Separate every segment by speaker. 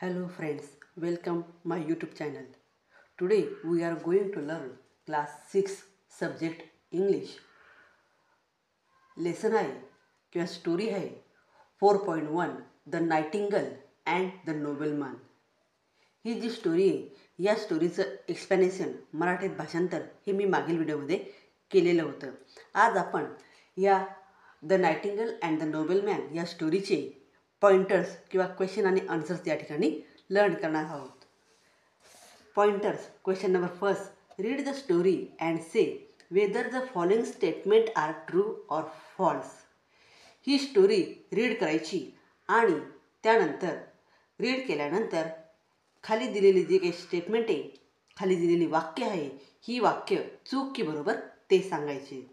Speaker 1: Hello friends, welcome my YouTube channel. Today we are going to learn class 6 subject English. Lesson आहे किंवा story आहे 4.1 the nightingale and the nobleman. ही जी story आहे या स्टोरीचं explanation मराठीत भाषांतर हे मी मागील व्हिडिओमध्ये केलेलं होतं. आज आपण या the nightingale and the nobleman या स्टोरीचे पॉइंटर्स किंवा क्वेश्चन आणि आन्सर्स या ठिकाणी लर्न करणार आहोत. Pointers. Question number first, read the story and say whether the following statement are true or false. ही स्टोरी रीड करायची आणि त्यानंतर रीड केल्यानंतर खाली दिलेली जी काही स्टेटमेंट आहे, खाली दिलेली वाक्य आहे, ही वाक्य चूक की बरोबर ते सांगायचे.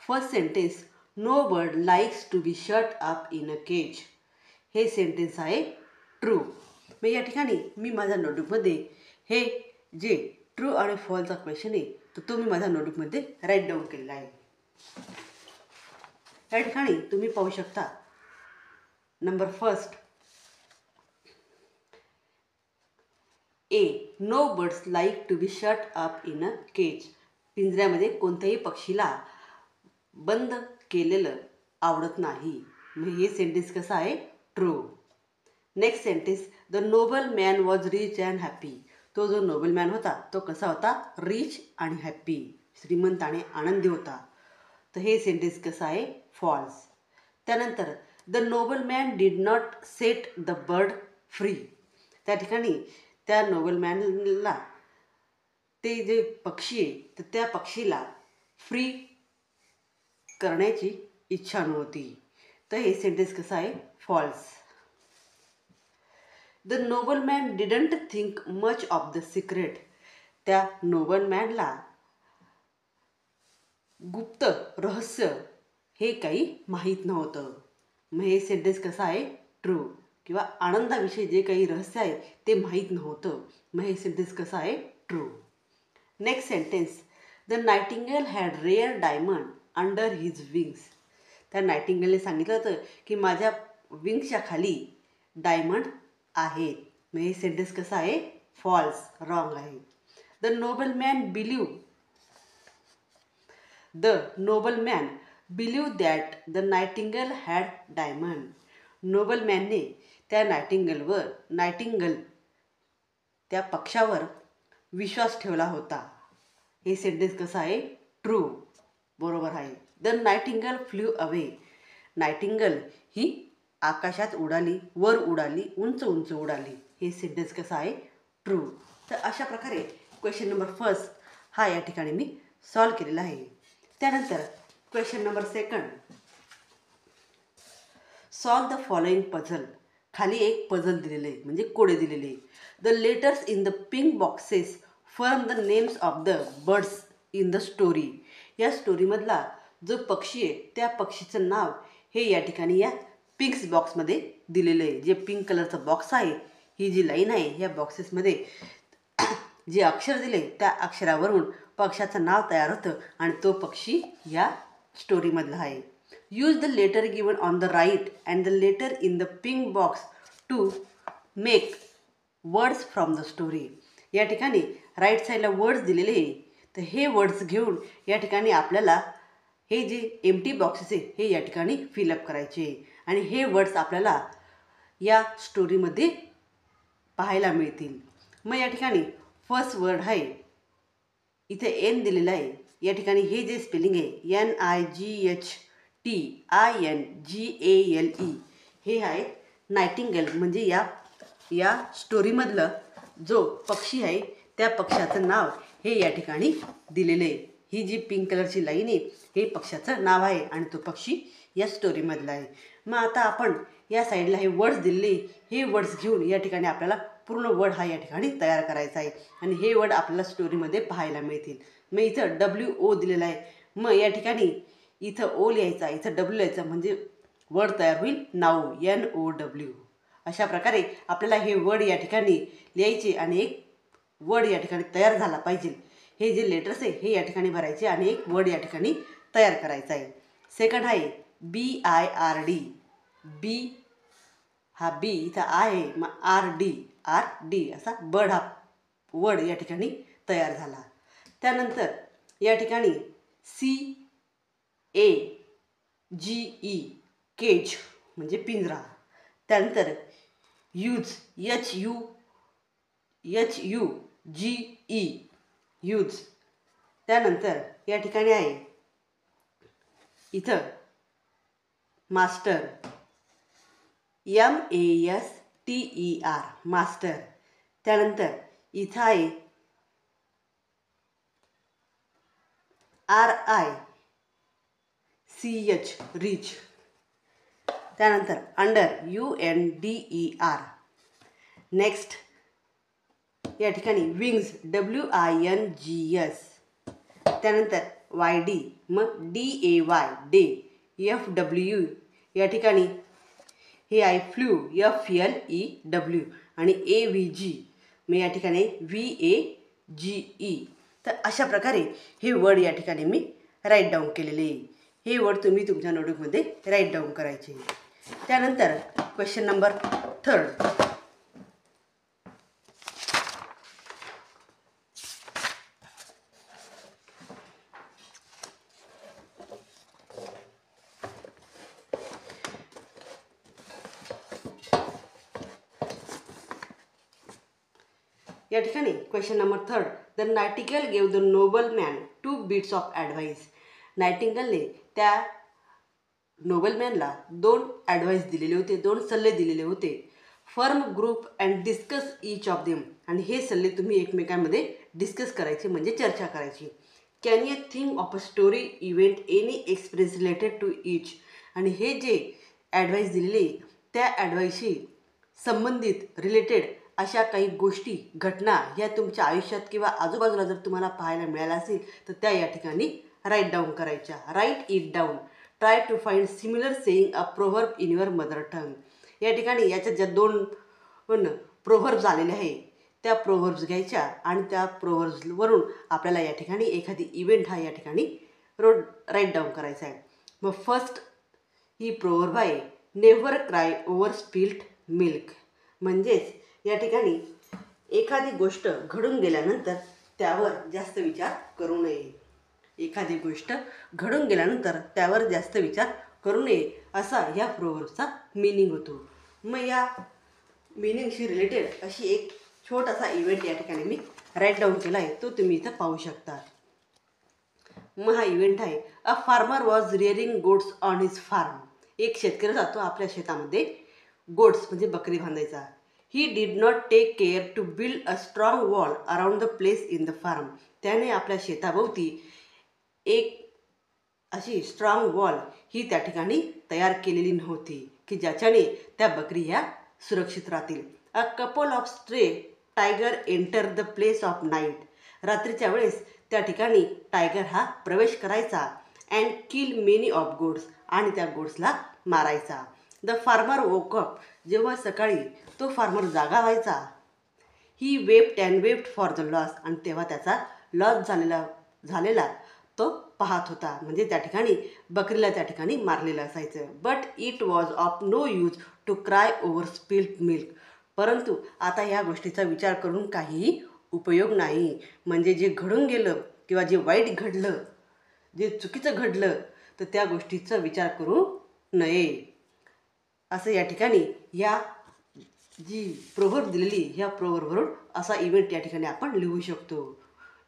Speaker 1: First sentence, no bird likes to be shut up in a cage. हे सेंटेन्स आहे ट्रू. मग या ठिकाणी मी माझ्या नोटबुकमध्ये हे जे ट्रू आणि फॉल्सचा क्वेश्चन आहे तो मी माझ्या नोटबुकमध्ये राईट डाऊन केलेला आहे. या ठिकाणी तुम्ही पाहू शकता. Number first, A, no birds like to be shut up in a cage. पिंजऱ्यामध्ये कोणत्याही पक्षीला बंद केलेलं आवडत नाही. मग हे सेंटेन्स कसं आहे? True. Next sentence, the noble man was rich and happy. तो जो नोबल मॅन होता तो कसा होता? रिच आणि हॅप्पी, श्रीमंत आणि आनंदी होता. तर हे सेंटेन्स कसं आहे? फॉल्स. त्यानंतर the noble man did not set the bird free. त्या ठिकाणी त्या नोबल मॅनला ते जे पक्षी आहे तर त्या पक्षीला फ्री करण्याची इच्छा नव्हती. तर हे सेंटेन्स कसं आहे? False. The noble man didn't think much of the secret. त्या नोबल मॅनला गुप्त रहस्य हे काही माहीत नव्हतं. मग हे सेंटेन्स कसं आहे? ट्रू. किंवा आनंदाविषयी जे काही रहस्य आहे ते माहीत नव्हतं. मग हे सेंटेन्स कसं आहे? True. Next sentence, the nightingale had rare diamond under his wings. त्या नाइटिंगेलने सांगितलं होतं की माझ्या विंग्सच्या खाली डायमंड आहेत. मग हे सेंटेन्स कसं आहे? फॉल्स, रॉंग आहे. The noble man believe that the nightingale had diamond. Noble मॅनने त्या नाइटिंगेल त्या पक्षावर विश्वास ठेवला होता. हे सेंटेन्स कसं आहे? ट्रू, बरोबर आहे. The nightingale flew away. Nightingale ही आकाशात उडाली, वर उडाली, उंच उंच उडाली. हे सेंटेन्स कसं आहे? ट्रू. तर अशा प्रकारे क्वेश्चन नंबर फर्स्ट हा या ठिकाणी मी सॉल्व केलेला आहे. त्यानंतर question number second, solve the following puzzle. खाली एक पझल दिलेलं आहे म्हणजे कोडे दिलेले आहे. The letters in the pink boxes form the names of the birds in the story. या स्टोरीमधला जो पक्षी आहे त्या पक्षीचं नाव हे या ठिकाणी या पिंक्स बॉक्समध्ये दिलेलं आहे. जे पिंक कलरचं बॉक्स आहे, ही जी लाईन आहे, या बॉक्सेसमध्ये जे अक्षर दिले त्या अक्षरावरून पक्षाचं नाव तयार होतं आणि तो पक्षी या स्टोरीमधला आहे. Use the letter given on the right and the letter in the pink box to make words from the story. या ठिकाणी राईट साईडला वर्ड्स दिलेले आहे. तर हे वर्ड्स घेऊन या ठिकाणी आपल्याला हे जे एम्प्टी बॉक्सेस आहे हे या ठिकाणी फिलअप करायचे आणि हे वर्ड्स आपल्याला या स्टोरीमध्ये पाहायला मिळतील. मग या ठिकाणी फर्स्ट वर्ड आहे, इथे एन दिलेला आहे. या ठिकाणी हे जे स्पेलिंग आहे NIGHTINGALE हे आहे नाइटिंगेल. म्हणजे या स्टोरीमधलं जो पक्षी आहे त्या पक्षाचं नाव हे या ठिकाणी दिलेलं आहे. ही जी पिंक कलरची लाईन आहे हे पक्षाचं नाव आहे आणि तो पक्षी या स्टोरीमधला आहे. मग आता आपण या साईडला हे वर्ड्स दिलेले, हे वर्ड्स घेऊन या ठिकाणी आपल्याला पूर्ण वर्ड हा या ठिकाणी तयार करायचा आहे आणि हे वर्ड आपल्याला स्टोरीमध्ये पाहायला मिळतील. मग इथं WO दिलेला आहे. मग या ठिकाणी इथं O लिहायचा, इथं W लिहायचं म्हणजे वर्ड तयार होईल नाऊ, NOW. अशा प्रकारे आपल्याला हे वर्ड या ठिकाणी लिहायचे आणि एक वर्ड या ठिकाणी तयार झाला पाहिजे. हे जे लेटर्स आहे हे या ठिकाणी भरायचे आणि एक वर्ड या ठिकाणी तयार करायचा आहे. सेकंड आहे BIRD. बी हा बी इथं आहे, मग RD BIRD असा बर्ड हा वर्ड या ठिकाणी तयार झाला. त्यानंतर या ठिकाणी CAGE केज म्हणजे पिंजरा. त्यानंतर यूज HUGE यूज. त्यानंतर या ठिकाणी आहे इथं मास्टर MASTER मास्टर. त्यानंतर इथं आहे RICH रिच. त्यानंतर अंडर UNDER. नेक्स्ट या ठिकाणी विंग्स WINGS. त्यानंतर YD मग DAY डे. FW या ठिकाणी हे आहे फ्ल्यू FLEW आणि AVG मग या ठिकाणी VAGE. तर अशा प्रकारे हे वर्ड या ठिकाणी मी राईट डाऊन केलेले आहे. हे वर्ड तुम्ही तुमच्या नोटबुकमध्ये राईट डाऊन करायचे. त्यानंतर क्वेश्चन नंबर 3. या ठिकाणी question number 3. The nightingale gave the noble man 2 bits of advice. नायटिंगेलने त्या नोबलमॅनला 2 ॲडवाईस दिलेले होते, 2 सल्ले दिलेले होते. Firm group and discuss each of them. आणि हे सल्ले तुम्ही एकमेकांमध्ये डिस्कस करायचे म्हणजे चर्चा करायची. Can you think of a story event any experience related to each. आणि हे जे ॲडवाईस दिलेले त्या ॲडवाईसशी संबंधित रिलेटेड अशा काही गोष्टी घटना ह्या तुमच्या आयुष्यात किंवा आजूबाजूला जर तुम्हाला पाहायला मिळाल्या असेल तर त्या या ठिकाणी राईट डाऊन करायच्या. Write it down. Try to find similar saying a proverb in your mother tongue. या ठिकाणी याच्यात ज्या 2 प्रोव्हर्ब्स आलेले आहे त्या प्रोव्हर्ब्स घ्यायच्या आणि त्या प्रोव्हर्ब्सवरून आपल्याला या ठिकाणी एखादी इव्हेंट हा या ठिकाणी राईट डाऊन करायचा आहे. मग फर्स्ट ही प्रोव्हर्ब आहे never cry over spilt milk. म्हणजेच या ठिकाणी एखादी गोष्ट घडून गेल्यानंतर त्यावर जास्त विचार करू नये. एखादी गोष्ट घडून गेल्यानंतर त्यावर जास्त विचार करू नये असा या प्रोव्हर्बचा मीनिंग होतो. मग या मीनिंगशी रिलेटेड अशी एक छोटासा इव्हेंट या ठिकाणी मी राईट डाऊन केला आहे, तो तुम्ही इथं पाहू शकता. मग हा इव्हेंट आहे a farmer was rearing goats on his farm. एक शेतकरी जातो आपल्या शेतामध्ये गोट्स म्हणजे बकरी बांधायचा. He did not take care to build a strong wall around the place in the farm. त्याने आपल्या शेताभोवती एक अशी स्ट्रॉंग वॉल ही त्या ठिकाणी तयार केलेली नव्हती की ज्याच्याने त्या बकरी ह्या सुरक्षित राहतील. A couple of stray tiger enter the place of night. रात्रीच्या वेळेस त्या ठिकाणी टायगर हा प्रवेश करायचा and kill many of goats आणि त्या गोड्सला मारायचा. The farmer woke up. जेव्हा सकाळी तो फार्मर जागा व्हायचा. He wept and wept for the loss. आणि तेव्हा त्याचा लॉस झालेला तो पाहत होता. म्हणजे त्या ठिकाणी बकरीला त्या ठिकाणी मारलेलं असायचं. But it was of no use to cry over spilt milk. परंतु आता ह्या गोष्टीचा विचार करून काहीही उपयोग नाही. म्हणजे जे घडून गेलं किंवा जे वाईट घडलं, जे चुकीचं घडलं तर त्या गोष्टीचा विचार करू नये असं या ठिकाणी या जी प्रोव्हर्ब दिलेली ह्या प्रोव्हर्बवरून असा इव्हेंट या ठिकाणी आपण लिहू शकतो.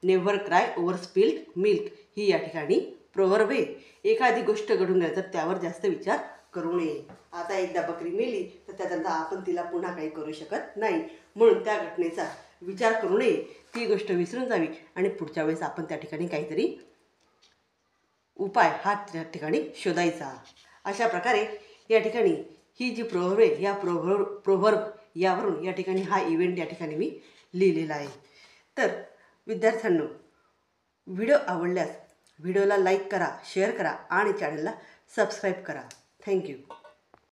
Speaker 1: Never cry over spilt milk ही या ठिकाणी प्रोव्हर्ब आहे. एखादी गोष्ट घडून गेली तर त्यावर जास्त विचार करू नये. आता एकदा बकरी मेली तर त्यानंतर आपण तिला पुन्हा काही करू शकत नाही. म्हणून त्या घटनेचा विचार करू नये. ती गोष्ट विसरून जावी आणि पुढच्या वेळेस आपण त्या ठिकाणी काहीतरी उपाय हा त्या ठिकाणी शोधायचा. अशा प्रकारे या ठिकाणी ही जी प्रोव्हर्ब आहे या प्रोव्हर्ब यावरून या ठिकाणी हा इव्हेंट या ठिकाणी मी लिहिलेला आहे. तर विद्यार्थ्यांनो, व्हिडिओ आवडल्यास व्हिडिओला लाईक करा, शेअर करा आणि चॅनलला सबस्क्राईब करा. थँक्यू.